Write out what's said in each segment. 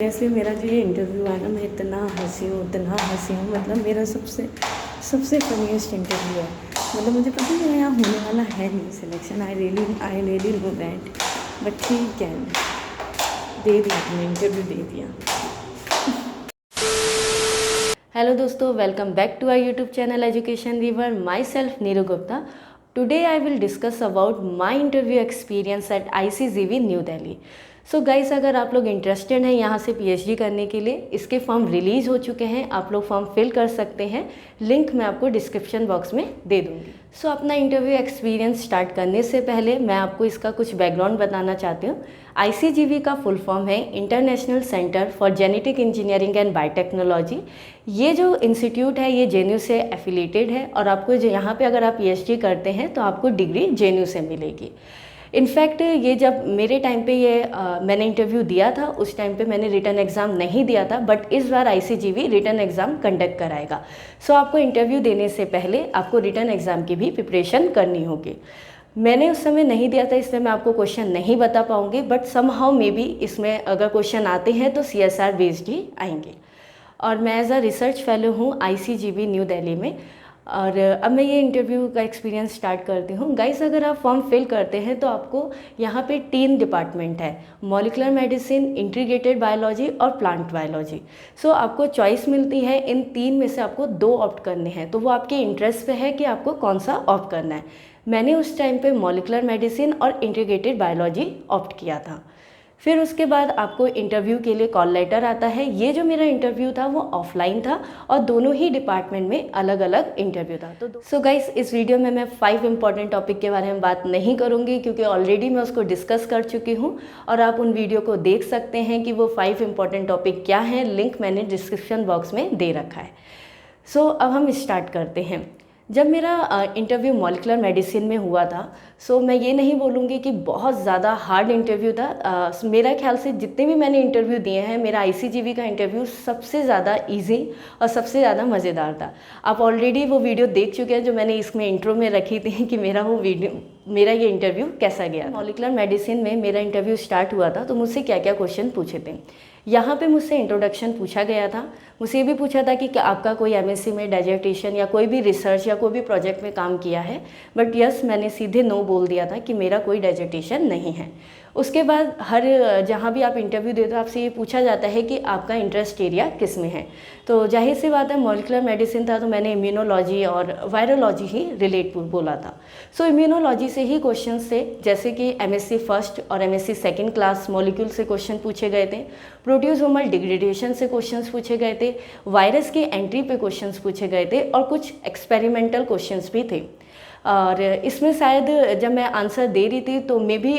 जैसे मेरा जो ये इंटरव्यू है ना, मैं इतना हँसी हूँ, मतलब मेरा सबसे सबसे फनीएस्ट इंटरव्यू है। मतलब मुझे पता है मेरा यहाँ होने वाला है नहीं selection. I really know that, but ठीक है, दे दिया, मैंने इंटरव्यू दे दिया। हेलो दोस्तों, welcome back to our YouTube channel education weaver. Myself Neeru Gupta. Today I will discuss about my interview experience at ICGV New Delhi. So guys, अगर आप लोग interested हैं यहाँ से PhD करने के लिए, इसके फॉर्म रिलीज़ हो चुके हैं, आप लोग फॉर्म फिल कर सकते हैं। लिंक मैं आपको डिस्क्रिप्शन बॉक्स में दे दूँगी। सो अपना इंटरव्यू एक्सपीरियंस स्टार्ट करने से पहले मैं आपको इसका कुछ बैकग्राउंड बताना चाहती हूँ। ICGV का फुल फॉर्म है international centre for genetic engineering and biotechnology. ये जो इंस्टीट्यूट है ये JNU से एफिलेटेड है, और आपको यहाँ पे अगर आप PhD करते हैं तो आपको डिग्री JNU से मिलेगी। इनफैक्ट ये जब मेरे टाइम पे मैंने इंटरव्यू दिया था, उस टाइम पे मैंने रिटन एग्ज़ाम नहीं दिया था, बट इस बार ICGV रिटन एग्ज़ाम कंडक्ट कराएगा। सो आपको इंटरव्यू देने से पहले आपको रिटन एग्ज़ाम की भी प्रिपरेशन करनी होगी। मैंने उस समय नहीं दिया था, इसलिए मैं आपको क्वेश्चन नहीं बता पाऊँगी, बट समहाउ मे बी इसमें अगर क्वेश्चन आते हैं तो CSR बेस्ड ही आएंगे। और मैं एज अ रिसर्च फेलो हूँ ICGV न्यू दिल्ली में। और अब मैं ये इंटरव्यू का एक्सपीरियंस स्टार्ट करती हूँ। गाइस, अगर आप फॉर्म फिल करते हैं तो आपको यहाँ पे 3 डिपार्टमेंट है, मॉलिक्यूलर मेडिसिन, इंटीग्रेटेड बायोलॉजी और प्लांट बायोलॉजी। सो आपको चॉइस मिलती है, इन 3 में से आपको 2 ऑप्ट करने हैं, तो वो आपके इंटरेस्ट पे है कि आपको कौन सा ऑप्ट करना है। मैंने उस टाइम पे मॉलिक्यूलर मेडिसिन और इंटीग्रेटेड बायोलॉजी ऑप्ट किया था। फिर उसके बाद आपको इंटरव्यू के लिए कॉल लेटर आता है। ये जो मेरा इंटरव्यू था वो ऑफलाइन था, और दोनों ही डिपार्टमेंट में अलग अलग इंटरव्यू था। तो सो गाइस, इस वीडियो में मैं 5 इंपॉर्टेंट टॉपिक के बारे में बात नहीं करूँगी, क्योंकि ऑलरेडी मैं उसको डिस्कस कर चुकी हूँ, और आप उन वीडियो को देख सकते हैं कि वो 5 इंपॉर्टेंट टॉपिक क्या हैं। लिंक मैंने डिस्क्रिप्शन बॉक्स में दे रखा है। सो अब हम स्टार्ट करते हैं। जब मेरा इंटरव्यू मॉलिक्यूलर मेडिसिन में हुआ था, सो मैं ये नहीं बोलूँगी कि बहुत ज़्यादा हार्ड इंटरव्यू था। मेरा ख्याल से जितने भी मैंने इंटरव्यू दिए हैं, मेरा ICGV का इंटरव्यू सबसे ज़्यादा इजी और सबसे ज़्यादा मज़ेदार था। आप ऑलरेडी वो वीडियो देख चुके हैं जो मैंने इसमें इंट्रो में रखी थी कि मेरा ये इंटरव्यू कैसा गया। मॉलिक्यूलर मेडिसिन में मेरा इंटरव्यू स्टार्ट हुआ था, तो मुझसे क्या क्या क्वेश्चन पूछे थे। यहाँ पे मुझसे इंट्रोडक्शन पूछा गया था। मुझसे ये भी पूछा था कि आपका कोई MSc में डेजर्टेशन या कोई भी रिसर्च या कोई भी प्रोजेक्ट में काम किया है, बट यस, मैंने सीधे नो बोल दिया था कि मेरा कोई डेजर्टेशन नहीं है। उसके बाद जहाँ भी आप इंटरव्यू देते हो, आपसे ये पूछा जाता है कि आपका इंटरेस्ट एरिया किस में है। तो जाहिर सी बात है, मॉलिक्यूलर मेडिसिन था तो मैंने इम्यूनोलॉजी और वायरोलॉजी ही रिलेट बोला था। सो इम्यूनोलॉजी से ही क्वेश्चन थे, जैसे कि MSc फर्स्ट और MSc सेकेंड क्लास मॉलिक्यूल से क्वेश्चन पूछे गए थे, प्रोट्यूसोमल डिग्रेडेशन से क्वेश्चंस पूछे गए थे, वायरस की एंट्री पे क्वेश्चंस पूछे गए थे, और कुछ एक्सपेरिमेंटल क्वेश्चंस भी थे। और इसमें शायद जब मैं आंसर दे रही थी तो मैं भी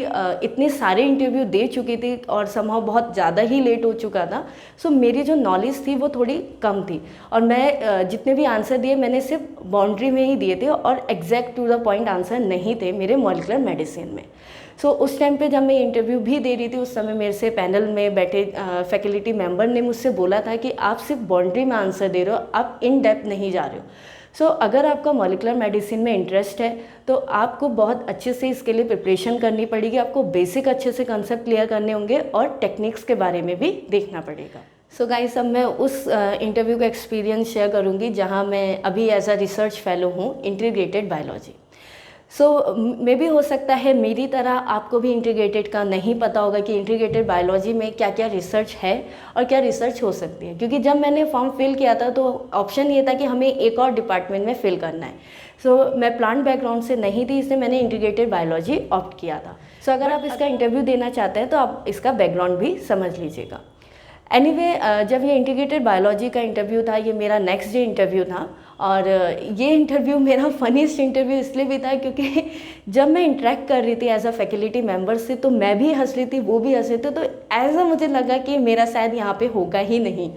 इतने सारे इंटरव्यू दे चुकी थी और समहाउ बहुत ज़्यादा ही लेट हो चुका था। सो मेरी जो नॉलेज थी वो थोड़ी कम थी, और मैं जितने भी आंसर दिए मैंने सिर्फ बाउंड्री में ही दिए थे, और exact to the point answer नहीं थे मेरे मॉलिक्यूलर मेडिसिन में। सो उस टाइम पे जब मैं इंटरव्यू भी दे रही थी, उस समय मेरे से पैनल में बैठे फैकल्टी मेंबर ने मुझसे बोला था कि आप सिर्फ बाउंड्री में आंसर दे रहे हो, आप इन डेप्थ नहीं जा रहे हो। सो अगर आपका मॉलिक्यूलर मेडिसिन में इंटरेस्ट है तो आपको बहुत अच्छे से इसके लिए प्रिपरेशन करनी पड़ेगी। आपको बेसिक अच्छे से कंसेप्ट क्लियर करने होंगे, और टेक्निक्स के बारे में भी देखना पड़ेगा। सो गाइस, अब मैं उस इंटरव्यू का एक्सपीरियंस शेयर करूँगी जहाँ मैं अभी एज अ रिसर्च फेलो हूँ, इंटीग्रेटेड बायोलॉजी। सो मे भी हो सकता है मेरी तरह आपको भी इंटीग्रेटेड का नहीं पता होगा कि इंटीग्रेटेड बायोलॉजी में क्या क्या रिसर्च है और क्या रिसर्च हो सकती है, क्योंकि जब मैंने फॉर्म फिल किया था तो ऑप्शन ये था कि हमें एक और डिपार्टमेंट में फिल करना है। सो मैं प्लांट बैकग्राउंड से नहीं थी, इसलिए मैंने इंटीग्रेटेड बायोलॉजी ऑप्ट किया था। सो अगर आप इसका इंटरव्यू देना चाहते हैं तो आप इसका बैकग्राउंड भी समझ लीजिएगा। एनीवे, जब ये इंटीग्रेटेड बायोलॉजी का इंटरव्यू था, ये मेरा नेक्स्ट डे इंटरव्यू था, और ये इंटरव्यू मेरा फनीस्ट इंटरव्यू इसलिए भी था क्योंकि जब मैं इंटरेक्ट कर रही थी एज अ फैकल्टी मेंबर से, तो मैं भी हंस रही थी, वो भी हंस रहे थे, तो एज अ मुझे लगा कि मेरा शायद यहाँ पे होगा ही नहीं।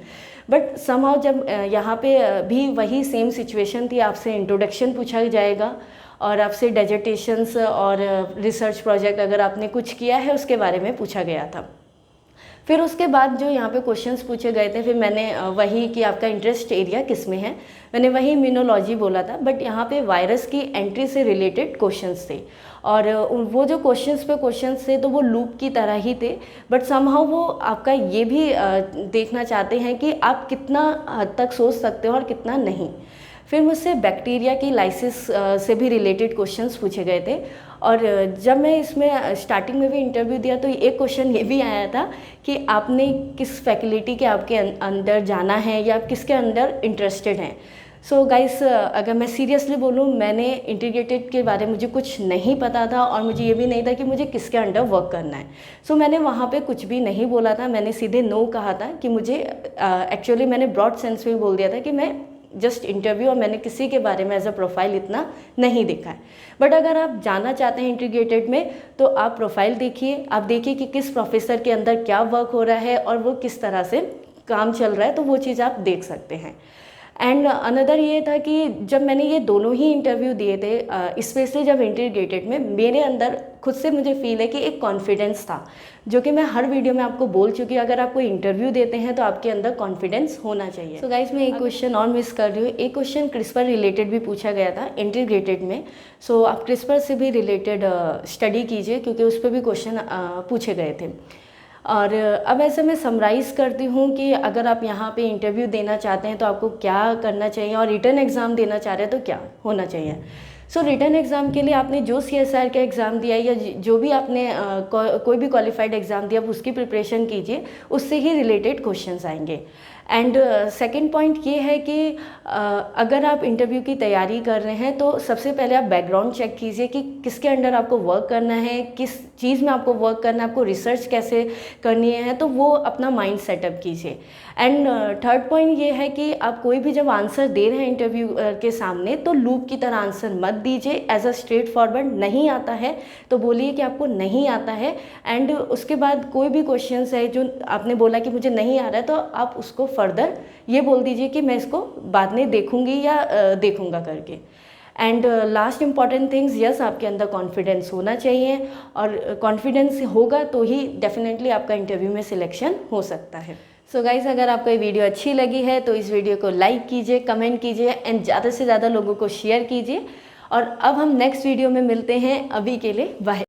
बट समहाउ जब यहाँ पे भी वही सेम सिचुएशन थी, आपसे इंट्रोडक्शन पूछा जाएगा और आपसे डेजर्टेशंस और रिसर्च प्रोजेक्ट अगर आपने कुछ किया है उसके बारे में पूछा गया था। फिर उसके बाद जो यहाँ पे क्वेश्चंस पूछे गए थे, फिर मैंने वही कि आपका इंटरेस्ट एरिया किस में है, मैंने वही इम्यूनोलॉजी बोला था, बट यहाँ पे वायरस की एंट्री से रिलेटेड क्वेश्चंस थे। और वो जो क्वेश्चंस पे क्वेश्चंस थे तो वो लूप की तरह ही थे, बट समहाउ वो आपका ये भी देखना चाहते हैं कि आप कितना हद तक सोच सकते हो और कितना नहीं। फिर मुझसे बैक्टीरिया की लाइसिस से भी रिलेटेड क्वेश्चंस पूछे गए थे। और जब मैं इसमें स्टार्टिंग में भी इंटरव्यू दिया तो एक क्वेश्चन ये भी आया था कि आपने किस फैकल्टी के आपके अंदर जाना है या आप किसके अंदर इंटरेस्टेड हैं। सो गाइस, अगर मैं सीरियसली बोलूँ, मैंने इंटीग्रेटेड के बारे में मुझे कुछ नहीं पता था और मुझे ये भी नहीं था कि मुझे किसके अंडर वर्क करना है। सो मैंने वहाँ पे कुछ भी नहीं बोला था, मैंने सीधे नो कहा था कि मुझे एक्चुअली मैंने ब्रॉड सेंस में बोल दिया था कि मैं जस्ट इंटरव्यू, और मैंने किसी के बारे में एज अ प्रोफाइल इतना नहीं देखा है। बट अगर आप जाना चाहते हैं इंटीग्रेटेड में तो आप प्रोफाइल देखिए, आप देखिए कि किस प्रोफेसर के अंदर क्या वर्क हो रहा है और वो किस तरह से काम चल रहा है, तो वो चीज़ आप देख सकते हैं। एंड अनदर ये था कि जब मैंने ये दोनों ही इंटरव्यू दिए थे, स्पेशली जब इंटीग्रेटेड में, मेरे अंदर खुद से मुझे फील है कि एक कॉन्फिडेंस था, जो कि मैं हर वीडियो में आपको बोल चुकी हूँ। अगर आप कोई इंटरव्यू देते हैं तो आपके अंदर कॉन्फिडेंस होना चाहिए। सो गाइस, मैं एक क्वेश्चन और मिस कर रही हूँ। एक क्वेश्चन क्रिस्पर रिलेटेड भी पूछा गया था इंटीग्रेटेड में। सो आप क्रिस्पर से भी रिलेटेड स्टडी कीजिए, क्योंकि उस पर भी क्वेश्चन पूछे गए थे। और अब ऐसे मैं समराइज़ करती हूँ कि अगर आप यहाँ पे इंटरव्यू देना चाहते हैं तो आपको क्या करना चाहिए, और रिटन एग्ज़ाम देना चाह रहे हैं तो क्या होना चाहिए। सो रिटन एग्ज़ाम के लिए आपने जो CSIR का एग्ज़ाम दिया है या जो भी आपने कोई भी क्वालिफाइड एग्ज़ाम दिया, आप उसकी प्रिपरेशन कीजिए, उससे ही रिलेटेड क्वेश्चंस आएंगे। एंड सेकंड पॉइंट ये है कि अगर आप इंटरव्यू की तैयारी कर रहे हैं तो सबसे पहले आप बैकग्राउंड चेक कीजिए कि किसके अंडर आपको वर्क करना है, किस चीज़ में आपको वर्क करना है, आपको रिसर्च कैसे करनी है, तो वो अपना माइंड सेटअप कीजिए। एंड थर्ड पॉइंट ये है कि आप कोई भी जब आंसर दे रहे हैं इंटरव्यू के सामने तो लूप की तरह आंसर मत दीजिए। एज अ स्ट्रेट फॉरवर्ड, नहीं आता है तो बोलिए कि आपको नहीं आता है। एंड उसके बाद कोई भी क्वेश्चंस है जो आपने बोला कि मुझे नहीं आ रहा है, तो आप उसको फर्दर ये बोल दीजिए कि मैं इसको बाद में देखूंगी या देखूंगा करके। And last important things, yes, आपके अंदर कॉन्फिडेंस होना चाहिए, और कॉन्फिडेंस होगा तो ही डेफिनेटली आपका इंटरव्यू में सिलेक्शन हो सकता है। सो गाइज़, अगर आपको ये वीडियो अच्छी लगी है तो इस वीडियो को लाइक कीजिए, कमेंट कीजिए एंड ज़्यादा से ज़्यादा लोगों को शेयर कीजिए। और अब हम नेक्स्ट वीडियो में मिलते हैं, अभी के लिए बाय।